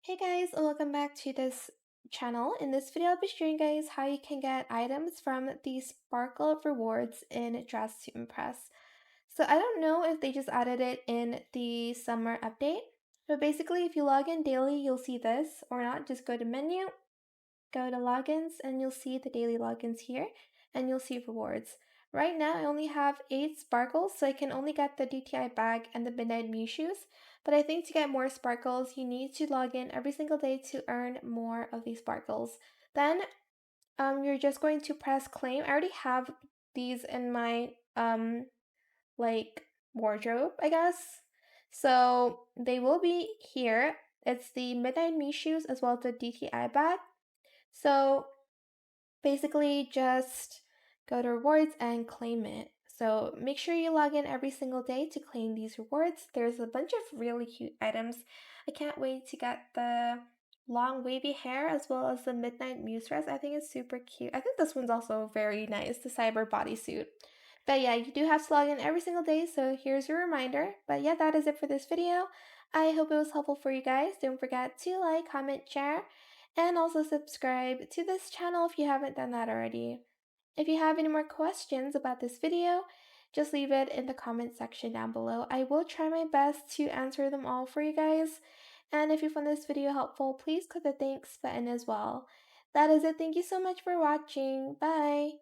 Hey guys, welcome back to this channel. In this video, I'll be showing you guys how you can get items from the Sparkle rewards in Dress to Impress. So I don't know if they just added it in the summer update, but basically if you log in daily, you'll see this, or not, just go to menu, go to logins, and you'll see the daily logins here, and you'll see rewards. Right now, I only have 8 sparkles, so I can only get the DTI bag and the Midnight Mew shoes. But I think to get more sparkles, you need to log in every single day to earn more of these sparkles. Then, you're just going to press claim. I already have these in my like wardrobe, I guess. So they will be here. It's the Midnight Mew shoes as well as the DTI bag. So basically just go to rewards and claim it. So make sure you log in every single day to claim these rewards. There's a bunch of really cute items. I can't wait to get the long wavy hair as well as the midnight muse dress. I think it's super cute. I think this one's also very nice, the cyber bodysuit. But yeah, you do have to log in every single day, so here's your reminder. But yeah, that is it for this video. I hope it was helpful for you guys. Don't forget to like, comment, share, and also subscribe to this channel if you haven't done that already. If you have any more questions about this video, just leave it in the comment section down below. I will try my best to answer them all for you guys. And if you found this video helpful, please click the thanks button as well. That is it. Thank you so much for watching. Bye!